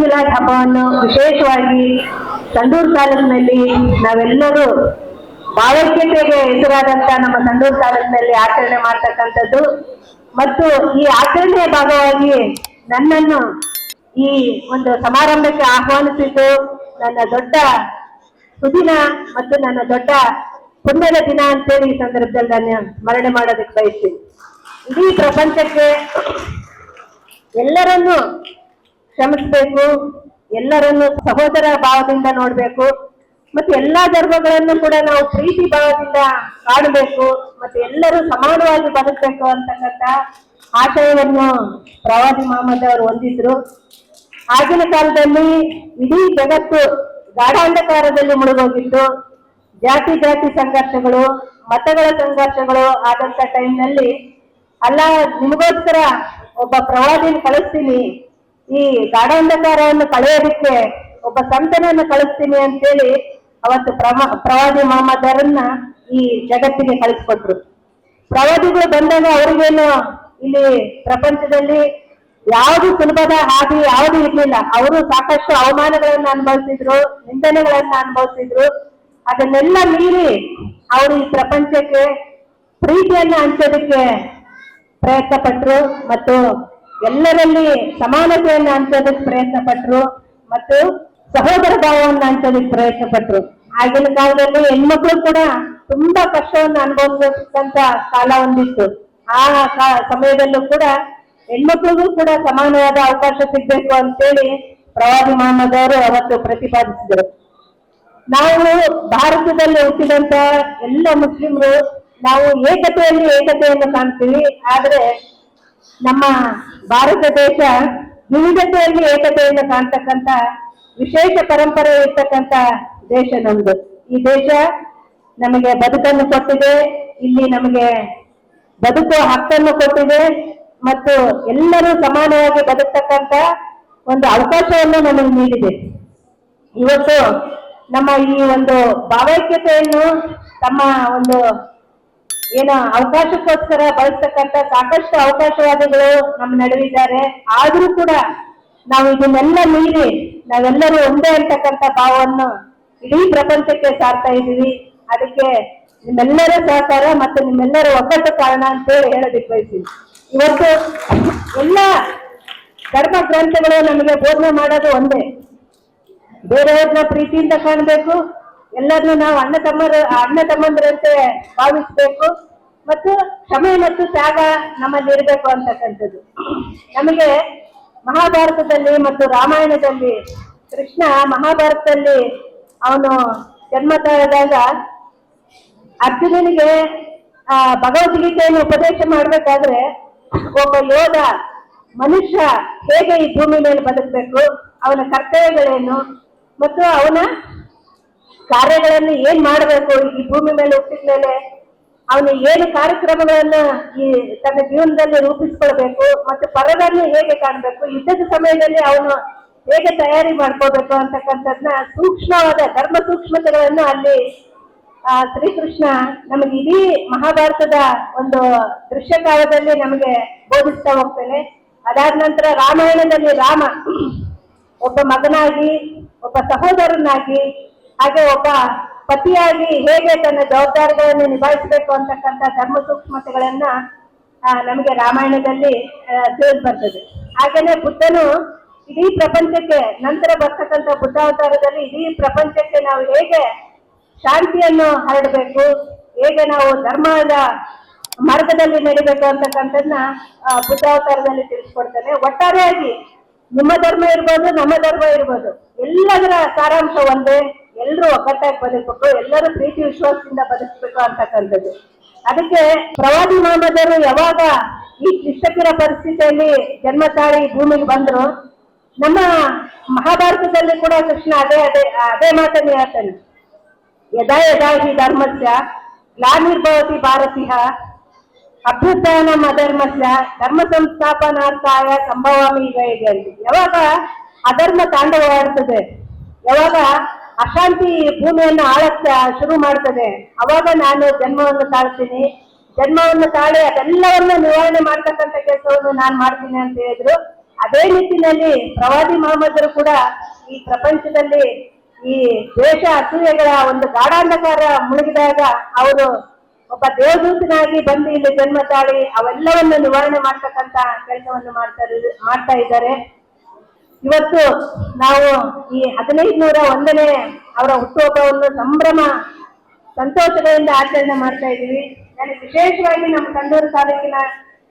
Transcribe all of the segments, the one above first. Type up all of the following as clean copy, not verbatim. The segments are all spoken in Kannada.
ಮಿಲಾದ್ ಹಬ್ಬವನ್ನು ವಿಶೇಷವಾಗಿ ಸಂಡೂರು ತಾಲೂಕಿನಲ್ಲಿ ನಾವೆಲ್ಲರೂ ಭಾವೈಕ್ಯತೆಗೆ ಹೆಸರಾದಂತ ನಮ್ಮ ಸಂಡೂರು ತಾಲೂಕಿನಲ್ಲಿ ಆಚರಣೆ ಮಾಡ್ತಕ್ಕಂಥದ್ದು. ಮತ್ತು ಈ ಆಚರಣೆಯ ಭಾಗವಾಗಿ ನನ್ನನ್ನು ಈ ಒಂದು ಸಮಾರಂಭಕ್ಕೆ ಆಹ್ವಾನಿಸಿದ್ದು ನನ್ನ ದೊಡ್ಡ ಸುದಿನ ಮತ್ತು ನನ್ನ ದೊಡ್ಡ ಪುಣ್ಯದ ದಿನ ಅಂತೇಳಿ ಈ ಸಂದರ್ಭದಲ್ಲಿ ನಾನು ಸ್ಮರಣೆ ಮಾಡೋದಕ್ಕೆ ಬಯಸ್ತೀನಿ. ಇಡೀ ಪ್ರಪಂಚಕ್ಕೆ ಎಲ್ಲರನ್ನು ಕ್ಷಮಿಸಬೇಕು, ಎಲ್ಲರನ್ನು ಸಹೋದರ ಭಾವದಿಂದ ನೋಡ್ಬೇಕು, ಮತ್ತೆ ಎಲ್ಲಾ ಧರ್ಮಗಳನ್ನು ಕೂಡ ನಾವು ಪ್ರೀತಿ ಭಾವದಿಂದ ಕಾಣಬೇಕು, ಮತ್ತೆ ಎಲ್ಲರೂ ಸಮಾನವಾಗಿ ಬದುಕಬೇಕು ಅಂತಕ್ಕಂಥ ಆಶಯವನ್ನು ಪ್ರವಾದಿ ಮೊಹಮ್ಮದ್ ಅವರು ಹೊಂದಿದ್ರು. ಆಗಿನ ಕಾಲದಲ್ಲಿ ಇಡೀ ಜಗತ್ತು ಗಾಢಾಂಧಕಾರದಲ್ಲಿ ಮುಳುಗೋಗಿತ್ತು. ಜಾತಿ ಸಂಘರ್ಷಗಳು, ಮತಗಳ ಸಂಘರ್ಷಗಳು ಆದಂತ ಟೈಮ್ನಲ್ಲಿ ಅಲ್ಲ, ನಿಮಗೋಸ್ಕರ ಒಬ್ಬ ಪ್ರವಾದಿನ ಕಳಿಸ್ತೀನಿ, ಈ ಗಾಢಾಂಧಕಾರವನ್ನು ಕಳೆಯೋದಕ್ಕೆ ಒಬ್ಬ ಸಂತನನ್ನು ಕಳಿಸ್ತೀನಿ ಅಂತೇಳಿ ಅವತ್ತು ಪ್ರವಾದಿ ಮೊಹಮ್ಮದ್ ಅವರನ್ನ ಈ ಜಗತ್ತಿಗೆ ಕಳಿಸ್ಕೊಟ್ರು. ಪ್ರವಾದಿಗಳು ಬಂದಾಗ ಅವ್ರಿಗೇನು ಇಲ್ಲಿ ಪ್ರಪಂಚದಲ್ಲಿ ಯಾವುದು ಸುಲಭದ ಹಾದಿ ಯಾವುದು ಇರ್ಲಿಲ್ಲ. ಅವರು ಸಾಕಷ್ಟು ಅವಮಾನಗಳನ್ನ ಅನುಭವಿಸಿದ್ರು, ನಿಂದನೆಗಳನ್ನ ಅನುಭವಿಸಿದ್ರು. ಅದನ್ನೆಲ್ಲ ಮೀರಿ ಅವರು ಈ ಪ್ರಪಂಚಕ್ಕೆ ಪ್ರೀತಿಯನ್ನ ಹಂಚೋದಕ್ಕೆ ಪ್ರಯತ್ನ ಪಟ್ರು ಮತ್ತು ಎಲ್ಲರಲ್ಲಿ ಸಮಾನತೆಯನ್ನು ಹಂಚೋದಕ್ಕೆ ಪ್ರಯತ್ನ ಪಟ್ರು ಮತ್ತು ಸಹೋದರ ಭಾವವನ್ನು ಹಂಚೋದಕ್ಕೆ ಪ್ರಯತ್ನ ಪಟ್ರು. ಆಗಿನ ಕಾಲದಲ್ಲಿ ಹೆಣ್ಮಕ್ಳು ಕೂಡ ತುಂಬಾ ಕಷ್ಟವನ್ನು ಅನುಭವಿಸತಕ್ಕಂತ ಕಾಲ ಒಂದಿತ್ತು. ಆ ಸಮಯದಲ್ಲೂ ಕೂಡ ಹೆಣ್ಮಕ್ಳಿಗೂ ಕೂಡ ಸಮಾನವಾದ ಅವಕಾಶ ಸಿಗ್ಬೇಕು ಅಂತೇಳಿ ಪ್ರವಾದಿ ಮೊಹಮ್ಮದ್ ಅವರು ಅವತ್ತು ಪ್ರತಿಪಾದಿಸಿದರು. ನಾವು ಭಾರತದಲ್ಲಿ ಹುಟ್ಟಿದಂತ ಎಲ್ಲ ಮುಸ್ಲಿಮರು ನಾವು ಏಕತೆಯನ್ನು ಕಾಣ್ತೀವಿ. ಆದ್ರೆ ನಮ್ಮ ಭಾರತ ದೇಶ ವಿವಿಧತೆಯಲ್ಲಿ ಏಕತೆಯನ್ನು ಕಾಣ್ತಕ್ಕಂಥ ವಿಶೇಷ ಪರಂಪರೆ ಇರ್ತಕ್ಕಂಥ ದೇಶ ನಮ್ದು. ಈ ದೇಶ ನಮಗೆ ಬದುಕನ್ನು ಕೊಟ್ಟಿದೆ, ಇಲ್ಲಿ ನಮಗೆ ಬದುಕುವ ಹಕ್ಕನ್ನು ಕೊಟ್ಟಿದೆ ಮತ್ತು ಎಲ್ಲರೂ ಸಮಾನವಾಗಿ ಬದುಕ್ತಕ್ಕಂಥ ಒಂದು ಅವಕಾಶವನ್ನು ನಮಗೆ ನೀಡಿದೆ. ಇವತ್ತು ನಮ್ಮ ಈ ಒಂದು ಭಾವೈಕ್ಯತೆಯನ್ನು ತಮ್ಮ ಒಂದು ಅವಕಾಶಕ್ಕೋಸ್ಕರ ಬಳಸ್ತಕ್ಕಂಥ ಸಾಕಷ್ಟು ಅವಕಾಶವಾದಿಗಳು ನಮ್ಮ ನಡುವಿದ್ದಾರೆ. ಆದ್ರೂ ಕೂಡ ನಾವು ಇದನ್ನೆಲ್ಲ ಮೀರಿ ನಾವೆಲ್ಲರೂ ಒಂದೇ ಅಂತಕ್ಕಂಥ ಭಾವವನ್ನು ಇಡೀ ಪ್ರಪಂಚಕ್ಕೆ ಸಾರ್ತಾ ಇದ್ದೀವಿ. ಅದಕ್ಕೆ ನಿಮ್ಮೆಲ್ಲರ ಸಹಕಾರ ಮತ್ತು ನಿಮ್ಮೆಲ್ಲರ ಒಗ್ಗಟ್ಟು ಕಾರಣ ಅಂತೇಳಿ ಹೇಳೋದಕ್ಕೆ ಬಯಸ್ತೀನಿ. ಇವತ್ತು ಎಲ್ಲ ಧರ್ಮ ಗ್ರಂಥಗಳು ನಮಗೆ ಬೋಧನೆ ಮಾಡೋದು ಒಂದೇ, ಬೇರೆಯವ್ರನ್ನ ಪ್ರೀತಿಯಿಂದ ಕಾಣಬೇಕು, ಎಲ್ಲರನ್ನು ನಾವು ಅಣ್ಣ ತಮ್ಮಂದರಂತೆ ಭಾವಿಸ್ಬೇಕು ಮತ್ತು ಕ್ಷಮೆ ಮತ್ತು ತ್ಯಾಗ ನಮ್ಮಲ್ಲಿ ಇರಬೇಕು ಅಂತಕ್ಕಂಥದ್ದು. ನಮಗೆ ಮಹಾಭಾರತದಲ್ಲಿ ಮತ್ತು ರಾಮಾಯಣದಲ್ಲಿ ಕೃಷ್ಣ ಮಹಾಭಾರತದಲ್ಲಿ ಅವನು ಜನ್ಮ ತಾಳಿದಾಗ ಅರ್ಜುನನಿಗೆ ಭಗವದ್ಗೀತೆಯನ್ನು ಉಪದೇಶ ಮಾಡ್ಬೇಕಾದ್ರೆ ಒಬ್ಬ ಯೋಧ ಮನುಷ್ಯ ಹೇಗೆ ಈ ಭೂಮಿ ಮೇಲೆ ಬದುಕಬೇಕು, ಅವನ ಕರ್ತವ್ಯಗಳೇನು ಮತ್ತು ಅವನ ಕಾರ್ಯಗಳನ್ನು ಏನ್ ಮಾಡಬೇಕು, ಈ ಭೂಮಿ ಮೇಲೆ ಹುಟ್ಟಿದ ಮೇಲೆ ಅವನು ಏನು ಕಾರ್ಯಕ್ರಮಗಳನ್ನು ಈ ತನ್ನ ಜೀವನದಲ್ಲಿ ರೂಪಿಸ್ಕೊಳ್ಬೇಕು ಮತ್ತು ಪರರನ್ನು ಹೇಗೆ ಕಾಣಬೇಕು, ಯುದ್ಧದ ಸಮಯದಲ್ಲಿ ಅವನು ಹೇಗೆ ತಯಾರಿ ಮಾಡ್ಕೋಬೇಕು ಅಂತಕ್ಕಂಥದ್ನ ಸೂಕ್ಷ್ಮವಾದ ಧರ್ಮ ಸೂಕ್ಷ್ಮತೆಗಳನ್ನು ಅಲ್ಲಿ ಶ್ರೀಕೃಷ್ಣ ನಮಗೆ ಇಡೀ ಮಹಾಭಾರತದ ಒಂದು ದೃಶ್ಯಕಾಲದಲ್ಲಿ ನಮಗೆ ಬೋಧಿಸ್ತಾ ಹೋಗ್ತಾನೆ. ಅದಾದ ನಂತರ ರಾಮಾಯಣದಲ್ಲಿ ರಾಮ ಒಬ್ಬ ಮಗನಾಗಿ, ಒಬ್ಬ ಸಹೋದರನಾಗಿ, ಹಾಗೆ ಒಬ್ಬ ಪತಿಯಾಗಿ ಹೇಗೆ ತನ್ನ ಜವಾಬ್ದಾರಿಗಳನ್ನು ನಿಭಾಯಿಸಬೇಕು ಅಂತಕ್ಕಂಥ ಧರ್ಮ ಸೂಕ್ಷ್ಮತೆಗಳನ್ನ ನಮಗೆ ರಾಮಾಯಣದಲ್ಲಿ ತಿಳಿದು ಬರ್ತದೆ. ಹಾಗೇನೆ ಬುದ್ಧನು ಇಡೀ ಪ್ರಪಂಚಕ್ಕೆ ನಂತರ ಬರ್ತಕ್ಕಂಥ ಬುದ್ಧಾವತಾರದಲ್ಲಿ ಇಡೀ ಪ್ರಪಂಚಕ್ಕೆ ನಾವು ಹೇಗೆ ಶಾಂತಿಯನ್ನು ಹರಡಬೇಕು, ಹೇಗೆ ನಾವು ಧರ್ಮದ ಮಾರ್ಗದಲ್ಲಿ ನಡಿಬೇಕು ಅಂತಕ್ಕಂಥದ್ದನ್ನ ಬುದ್ಧಾವತಾರದಲ್ಲಿ ತಿಳಿಸ್ಕೊಡ್ತಾನೆ. ಒಟ್ಟಾರೆಯಾಗಿ ನಿಮ್ಮ ಧರ್ಮ ಇರ್ಬೋದು, ನಮ್ಮ ಧರ್ಮ ಇರ್ಬೋದು, ಎಲ್ಲದರ ಸಾರಾಂಶ ಒಂದೇ, ಎಲ್ಲರೂ ಒಗ್ಗಟ್ಟಾಗಿ ಬದುಕಬೇಕು, ಎಲ್ಲರೂ ಪ್ರೀತಿ ವಿಶ್ವಾಸದಿಂದ ಬದುಕಬೇಕು ಅಂತಕ್ಕಂಥದ್ದು. ಅದಕ್ಕೆ ಪ್ರವಾದಿ ಮೊಹಮ್ಮದ್ ಅವರು ಯಾವಾಗ ಈ ಕ್ಲಿಷ್ಟಕರ ಪರಿಸ್ಥಿತಿಯಲ್ಲಿ ಜನ್ಮ ತಾಳಿ ಭೂಮಿಗೆ ಬಂದ್ರು, ನಮ್ಮ ಮಹಾಭಾರತದಲ್ಲಿ ಕೂಡ ಕೃಷ್ಣ ಅದೇ ಮಾತನ್ನು ಹೇಳ್ತಾನೆ. ಯದಾ ಯದಾ ಹಿ ಧರ್ಮಸ್ಯ ಗ್ಲಾನಿರ್ಭವತಿ ಭಾರತೀಯ ಅಭ್ಯುತ್ಥಾನಂ ಅಧರ್ಮಸ್ಯ ಧರ್ಮ ಸಂಸ್ಥಾಪನಾರ್ಥಾಯ ಸಂಭವಾಮಿ ಈಗ ಹೇಗೆ ಅಂತ. ಯಾವಾಗ ಅಧರ್ಮ ತಾಂಡವಾಡ್ತದೆ, ಯಾವಾಗ ಅಶಾಂತಿ ಭೂಮಿಯನ್ನು ಆಳಕ್ಕ ಶುರು ಮಾಡ್ತದೆ, ಅವಾಗ ನಾನು ಜನ್ಮವನ್ನು ತಾಳ್ತೀನಿ, ಜನ್ಮವನ್ನು ತಾಳಿ ಅದೆಲ್ಲವನ್ನು ನಿವಾರಣೆ ಮಾಡ್ತಕ್ಕಂಥ ಕೆಲಸವನ್ನು ನಾನು ಮಾಡ್ತೀನಿ ಅಂತ ಹೇಳಿದ್ರು. ಅದೇ ನಿಟ್ಟಿನಲ್ಲಿ ಪ್ರವಾದಿ ಮೊಹಮ್ಮದರು ಕೂಡ ಈ ಪ್ರಪಂಚದಲ್ಲಿ ಈ ದ್ವೇಷ ಅಸೂಯೆಗಳ ಒಂದು ಗಾಢಾಂಧಕಾರ ಮುಳುಗಿದಾಗ ಅವರು ಒಬ್ಬ ದೇವದೂತನಾಗಿ ಬಂದು ಇಲ್ಲಿ ಜನ್ಮ ತಾಳಿ ಅವೆಲ್ಲವನ್ನು ನಿವಾರಣೆ ಮಾಡ್ತಕ್ಕಂತ ಕೆಲಸವನ್ನು ಮಾಡ್ತಾ ಇದ್ದಾರೆ. ಇವತ್ತು ನಾವು ಈ 1501ನೇ ಅವರ ಹುಟ್ಟುಹಬ್ಬವನ್ನು ಸಂಭ್ರಮ ಸಂತೋಷಗಳಿಂದ ಆಚರಣೆ ಮಾಡ್ತಾ ಇದ್ದೀವಿ. ನನಗೆ ವಿಶೇಷವಾಗಿ ನಮ್ಮ ಕಂದೂರು ತಾಲೂಕಿನ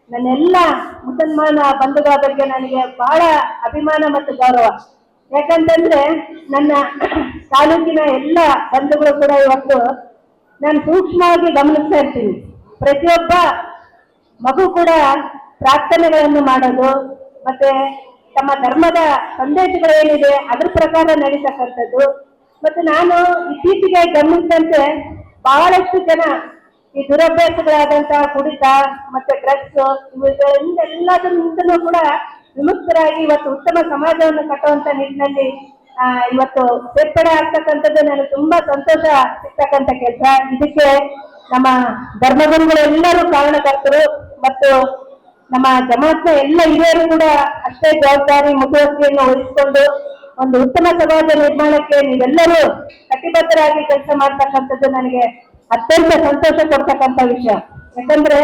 ನನ್ನೆಲ್ಲ ಮುಸಲ್ಮಾನ ಬಂಧುಗಳ ಬಗ್ಗೆ ನನಗೆ ಬಹಳ ಅಭಿಮಾನ ಮತ್ತು ಗೌರವ. ಯಾಕಂತಂದ್ರೆ ನನ್ನ ತಾಲೂಕಿನ ಎಲ್ಲ ಬಂಧುಗಳು ಕೂಡ ಇವತ್ತು ನಾನು ಸೂಕ್ಷ್ಮವಾಗಿ ಗಮನಿಸ್ತಾ ಇರ್ತೀನಿ. ಪ್ರತಿಯೊಬ್ಬ ಮಗು ಕೂಡ ಪ್ರಾರ್ಥನೆಗಳನ್ನು ಮಾಡೋದು ಮತ್ತೆ ತಮ್ಮ ಧರ್ಮದ ಸಂದೇಶಗಳೇನಿದೆ ಅದ್ರ ಪ್ರಕಾರ ನಡೀತಕ್ಕಂಥದ್ದು. ಮತ್ತು ನಾನು ಇತ್ತೀಚೆಗೆ ಗಮನಿಸಿದಂತೆ ಬಹಳಷ್ಟು ಜನ ಈ ದುರಭ್ಯಾಸಗಳಾದಂತಹ ಕುಡಿತ ಮತ್ತೆ ಡ್ರಗ್ಸ್ ಇವುಗಳೆಲ್ಲದರಿಂದಲೂ ಕೂಡ ವಿಮುಕ್ತರಾಗಿ ಇವತ್ತು ಉತ್ತಮ ಸಮಾಜವನ್ನು ಕಟ್ಟುವಂತ ನಿಟ್ಟಿನಲ್ಲಿ ಇವತ್ತು ಸೇರ್ಪಡೆ ಆಗ್ತಕ್ಕಂಥದ್ದು ನನಗೆ ತುಂಬಾ ಸಂತೋಷ ಸಿಗ್ತಕ್ಕಂಥ ಕೆಲಸ. ಇದಕ್ಕೆ ನಮ್ಮ ಧರ್ಮಗುರುಗಳೆಲ್ಲರೂ ಕಾರಣಕರ್ತರು ಮತ್ತು ನಮ್ಮ ಜಮಾತ್ನ ಎಲ್ಲ ಹಿರಿಯರು ಕೂಡ ಅಷ್ಟೇ ಜವಾಬ್ದಾರಿ ಮುತುವರ್ಜಿಯನ್ನು ವಹಿಸಿಕೊಂಡು ಒಂದು ಉತ್ತಮ ಸಮಾಜ ನಿರ್ಮಾಣಕ್ಕೆ ನೀವೆಲ್ಲರೂ ಕಟಿಬದ್ಧರಾಗಿ ಕೆಲಸ ಮಾಡ್ತಕ್ಕಂಥದ್ದು ನನಗೆ ಅತ್ಯಂತ ಸಂತೋಷ ಕೊಡ್ತಕ್ಕಂಥ ವಿಷಯ. ಯಾಕಂದ್ರೆ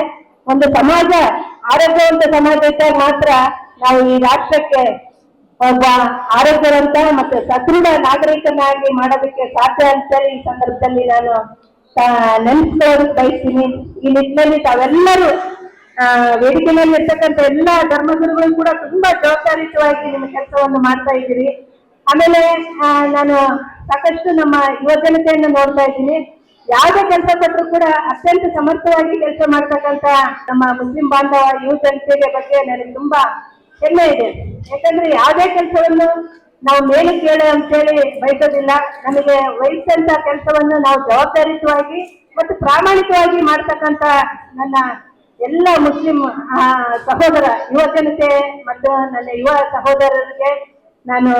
ಒಂದು ಸಮಾಜ ಆರೋಗ್ಯವಂತ ಸಮಾಜ ಇದ್ದಾಗ ಮಾತ್ರ ನಾವು ಈ ರಾಷ್ಟ್ರಕ್ಕೆ ಒಬ್ಬ ಆರೋಗ್ಯವಂತ ಮತ್ತು ಸದೃಢ ನಾಗರಿಕನಾಗಿ ಮಾಡೋದಕ್ಕೆ ಸಾಧ್ಯ ಅಂತೇಳಿ ಈ ಸಂದರ್ಭದಲ್ಲಿ ನಾನು ನೆನೆಸ್ಕೊಳ್ಳೋದಕ್ಕೆ ಬಯಸ್ತೀನಿ. ಈ ನಿಟ್ಟಿನಲ್ಲಿ ತಾವೆಲ್ಲರೂ ವೇದಿಕೆಯಲ್ಲಿ ಇರ್ತಕ್ಕಂಥ ಎಲ್ಲ ಧರ್ಮಗುರುಗಳು ಕೂಡ ತುಂಬಾ ಜವಾಬ್ದಾರಿಯುತವಾಗಿ ನಿಮ್ಮ ಕೆಲಸವನ್ನು ಮಾಡ್ತಾ ಇದ್ದೀರಿ. ಆಮೇಲೆ ನಾನು ಸಾಕಷ್ಟು ನಮ್ಮ ಯುವ ಜನತೆಯನ್ನು ನೋಡ್ತಾ ಇದ್ದೀನಿ. ಯಾವುದೇ ಕೆಲಸ ಕೊಟ್ಟರು ಕೂಡ ಅತ್ಯಂತ ಸಮರ್ಥವಾಗಿ ಕೆಲಸ ಮಾಡ್ತಕ್ಕಂಥ ನಮ್ಮ ಮುಸ್ಲಿಂ ಬಾಂಧವ ಯುವ ಜನತೆಯ ಬಗ್ಗೆ ನನಗೆ ತುಂಬಾ ಹೆಮ್ಮೆ ಇದೆ. ಯಾಕಂದ್ರೆ ಯಾವುದೇ ಕೆಲಸವನ್ನು ನಾವು ಮೇಲೆ ಕೇಳು ಅಂತೇಳಿ ಬಯಸೋದಿಲ್ಲ. ನಮಗೆ ವಹಿಸಂತ ಕೆಲಸವನ್ನು ನಾವು ಜವಾಬ್ದಾರಿಯುತವಾಗಿ ಮತ್ತು ಪ್ರಾಮಾಣಿಕವಾಗಿ ಮಾಡ್ತಕ್ಕಂಥ ನನ್ನ ಎಲ್ಲ ಮುಸ್ಲಿಂ ಸಹೋದರ ಯುವ ಜನತೆ ಮತ್ತು ನನ್ನ ಯುವ ಸಹೋದರರಿಗೆ ನಾನು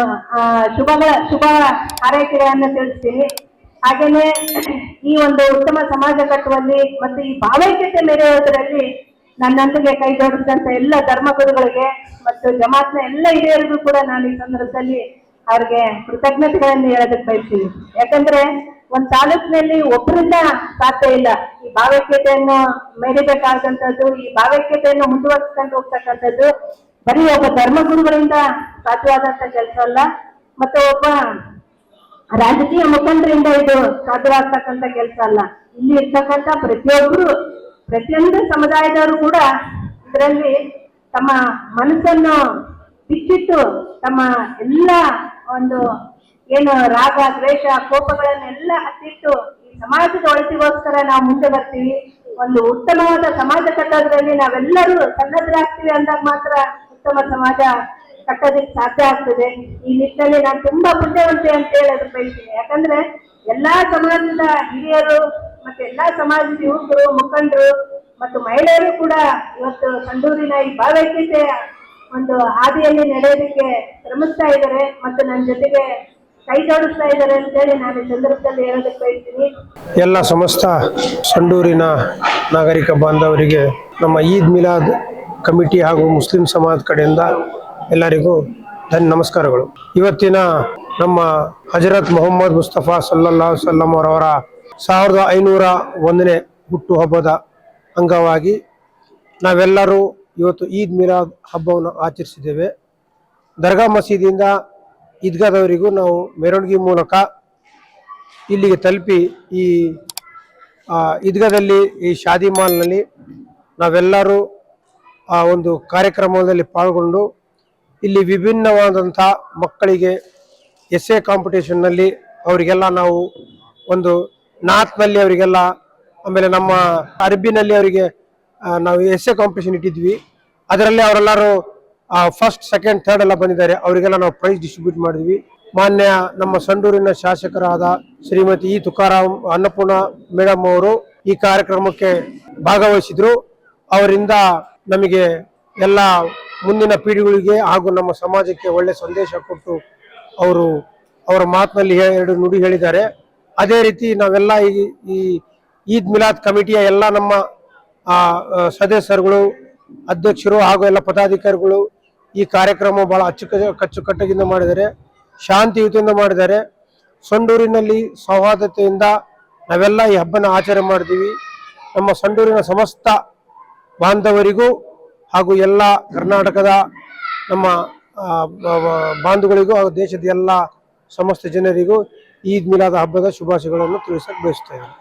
ಶುಭ ಹಾರೈಕೆಗಳನ್ನು ತಿಳಿಸ್ತೀನಿ. ಹಾಗೇನೆ ಈ ಒಂದು ಉತ್ತಮ ಸಮಾಜ ಕಟ್ಟುವಲ್ಲಿ ಮತ್ತು ಈ ಭಾವೈಕ್ಯತೆ ಮೆರೆಯುವುದರಲ್ಲಿ ನನ್ನೊಂದಿಗೆ ಕೈ ಜೋಡಿಸಿದಂತ ಎಲ್ಲ ಧರ್ಮಗುರುಗಳಿಗೆ ಮತ್ತು ಜಮಾತ್ನ ಎಲ್ಲ ಹಿರಿಯರಿಗೂ ಕೂಡ ನಾನು ಈ ಸಂದರ್ಭದಲ್ಲಿ ಅವ್ರಿಗೆ ಕೃತಜ್ಞತೆಗಳನ್ನು ಹೇಳೋದಕ್ಕೆ ಬಯಸ್ತೀನಿ. ಯಾಕಂದ್ರೆ ಒಂದು ತಾಲೂಕಿನಲ್ಲಿ ಒಬ್ಬರಿಂದ ಸಾಧ್ಯ ಇಲ್ಲ. ಈ ಭಾವೈಕ್ಯತೆಯನ್ನು ಮೆರಿಬೇಕಾದಂಥದ್ದು, ಈ ಭಾವೈಕ್ಯತೆಯನ್ನು ಮುಂದುವರಿಸ್ಕೊಂಡು ಹೋಗ್ತಕ್ಕಂಥದ್ದು ಬರೀ ಒಬ್ಬ ಧರ್ಮಗುರುಗಳಿಂದ ಸಾಧ್ಯವಾದಂತ ಕೆಲಸ ಅಲ್ಲ, ಮತ್ತೆ ಒಬ್ಬ ರಾಜಕೀಯ ಮುಖಂಡರಿಂದ ಇದು ಸಾಧ್ಯವಾಗ್ತಕ್ಕಂಥ ಕೆಲಸ ಅಲ್ಲ. ಇಲ್ಲಿ ಇರ್ತಕ್ಕಂಥ ಪ್ರತಿಯೊಂದು ಸಮುದಾಯದವರು ಕೂಡ ಇದರಲ್ಲಿ ತಮ್ಮ ಮನಸ್ಸನ್ನು ಬಿಚ್ಚಿಟ್ಟು ತಮ್ಮ ಎಲ್ಲ ಒಂದು ಏನು ರಾಗ ದ್ವೇಷ ಕೋಪಗಳನ್ನೆಲ್ಲ ಹತ್ತಿಟ್ಟು ಈ ಸಮಾಜದ ಒಳಿತಿಗೋಸ್ಕರ ನಾವು ಮುಂದೆ ಬರ್ತೀವಿ. ಒಂದು ಉತ್ತಮವಾದ ಸಮಾಜ ಕಟ್ಟೋದ್ರಲ್ಲಿ ನಾವೆಲ್ಲರೂ ಸನ್ನದ್ಧರಾಗ್ತೀವಿ ಅಂದಾಗ ಮಾತ್ರ ಉತ್ತಮ ಸಮಾಜ ಕಟ್ಟೋದಕ್ಕೆ ಸಾಧ್ಯ ಆಗ್ತದೆ. ಈ ನಿಟ್ಟಿನಲ್ಲಿ ನಾನು ತುಂಬಾ ಪುಣ್ಯವಂತೆ ಅಂತ ಹೇಳೋದು ಬಯಸ್ತೀನಿ. ಯಾಕಂದ್ರೆ ಎಲ್ಲಾ ಸಮಾಜದ ಹಿರಿಯರು ಮತ್ತೆ ಎಲ್ಲಾ ಸಮಾಜದ ಯುವಕರು ಮುಖಂಡರು ಮತ್ತು ಮಹಿಳೆಯರು ಕೂಡ ಇವತ್ತು ಸಂಡೂರಿನ ಈ ಭಾವೈಕ್ಯತೆ ಒಂದು ಹಾದಿಯಲ್ಲಿ ನಡೆಯೋದಕ್ಕೆ ಶ್ರಮಿಸ್ತಾ ಇದ್ದಾರೆ ಮತ್ತು ನನ್ನ ಜೊತೆಗೆ ಕೈ ಜೋಡಿಸ್ತಾ ಇದ್ದಾರೆ ಅಂತೇಳಿ ನಾನು ಈ ಸಂದರ್ಭದಲ್ಲಿ ಹೇಳೋದಕ್ಕೆ ಬಯಸ್ತೀನಿ. ಎಲ್ಲ ಸಮಸ್ತ ಸಂಡೂರಿನ ನಾಗರಿಕ ಬಾಂಧವರಿಗೆ ನಮ್ಮ ಈದ್ ಮಿಲಾದ್ ಕಮಿಟಿ ಹಾಗೂ ಮುಸ್ಲಿಂ ಸಮಾಜ ಕಡೆಯಿಂದ ಎಲ್ಲರಿಗೂ ನಮಸ್ಕಾರಗಳು. ಇವತ್ತಿನ ನಮ್ಮ ಹಜರತ್ ಮೊಹಮ್ಮದ್ ಮುಸ್ತಫಾ ಸಲ್ಲಲ್ಲಾಹು ಸಲ್ಲಂ ಅವರವರ 1501ನೇ ಹುಟ್ಟುಹಬ್ಬದ ಅಂಗವಾಗಿ ನಾವೆಲ್ಲರೂ ಇವತ್ತು ಈದ್ ಮಿಲಾದ್ ಹಬ್ಬವನ್ನು ಆಚರಿಸಿದ್ದೇವೆ. ದರ್ಗಾ ಮಸೀದಿಯಿಂದ ಈದ್ಗಾದವರಿಗೂ ನಾವು ಮೆರವಣಿಗೆ ಮೂಲಕ ಇಲ್ಲಿಗೆ ತಲುಪಿ ಈ ಈದ್ಗಾದಲ್ಲಿ ಈ ಶಾದಿ ಮಾಲ್ನಲ್ಲಿ ನಾವೆಲ್ಲರೂ ಆ ಒಂದು ಕಾರ್ಯಕ್ರಮದಲ್ಲಿ ಪಾಲ್ಗೊಂಡು ಇಲ್ಲಿ ವಿಭಿನ್ನವಾದಂಥ ಮಕ್ಕಳಿಗೆ ಎಸ್ಸೆ ಕಾಂಪಿಟೇಷನ್ನಲ್ಲಿ ಅವರಿಗೆಲ್ಲ ನಾವು ಒಂದು ನಾತ್ನಲ್ಲಿ ಅವರಿಗೆಲ್ಲ, ಆಮೇಲೆ ನಮ್ಮ ಅರಬಿನಲ್ಲಿ ಅವರಿಗೆ ನಾವು ಎಸ್ಸೆ ಕಾಂಪಿಟೇಷನ್ ಇಟ್ಟಿದ್ವಿ. ಅದರಲ್ಲಿ ಅವರೆಲ್ಲರೂ ಫಸ್ಟ್ ಸೆಕೆಂಡ್ ಥರ್ಡ್ ಎಲ್ಲ ಬಂದಿದ್ದಾರೆ. ಅವರಿಗೆಲ್ಲ ನಾವು ಪ್ರೈಸ್ ಡಿಸ್ಟ್ರಿಬ್ಯೂಟ್ ಮಾಡಿದ್ವಿ. ಮಾನ್ಯ ನಮ್ಮ ಸಂಡೂರಿನ ಶಾಸಕರಾದ ಶ್ರೀಮತಿ ತುಕಾರಾಮ್ ಅನ್ನಪೂರ್ಣ ಮೇಡಮ್ ಅವರು ಈ ಕಾರ್ಯಕ್ರಮಕ್ಕೆ ಭಾಗವಹಿಸಿದ್ರು. ಅವರಿಂದ ನಮಗೆ ಎಲ್ಲ ಮುಂದಿನ ಪೀಳಿಗೆಗಳಿಗೆ ಹಾಗೂ ನಮ್ಮ ಸಮಾಜಕ್ಕೆ ಒಳ್ಳೆ ಸಂದೇಶ ಕೊಟ್ಟು ಅವರು ಅವರ ಮಾತಿನಲ್ಲಿ 2 ನುಡಿ ಹೇಳಿದ್ದಾರೆ. ಅದೇ ರೀತಿ ನಾವೆಲ್ಲ ಈ ಈದ್ ಮಿಲಾದ್ ಕಮಿಟಿಯ ಎಲ್ಲ ನಮ್ಮ ಸದಸ್ಯರುಗಳು, ಅಧ್ಯಕ್ಷರು ಹಾಗೂ ಎಲ್ಲ ಪದಾಧಿಕಾರಿಗಳು ಈ ಕಾರ್ಯಕ್ರಮ ಬಹಳ ಅಚ್ಚುಕಟ್ಟಿನಿಂದ ಮಾಡಿದ್ದಾರೆ, ಶಾಂತಿಯುತಿಯಿಂದ ಮಾಡಿದ್ದಾರೆ. ಸಂಡೂರಿನಲ್ಲಿ ಸೌಹಾರ್ದತೆಯಿಂದ ನಾವೆಲ್ಲ ಈ ಹಬ್ಬನ ಆಚರಣೆ ಮಾಡಿದ್ದೀವಿ. ನಮ್ಮ ಸಂಡೂರಿನ ಸಮಸ್ತ ಬಾಂಧವರಿಗೂ ಹಾಗೂ ಎಲ್ಲ ಕರ್ನಾಟಕದ ನಮ್ಮ ಬಾಂಧುಗಳಿಗೂ ಹಾಗೂ ದೇಶದ ಎಲ್ಲ ಸಮಸ್ತ ಜನರಿಗೂ ಈದ್ ಮಿಲಾದ್ ಹಬ್ಬದ ಶುಭಾಶಯಗಳನ್ನು ತಿಳಿಸಕ್ಕೆ ಬಯಸ್ತಾ ಇದ್ದೀನಿ.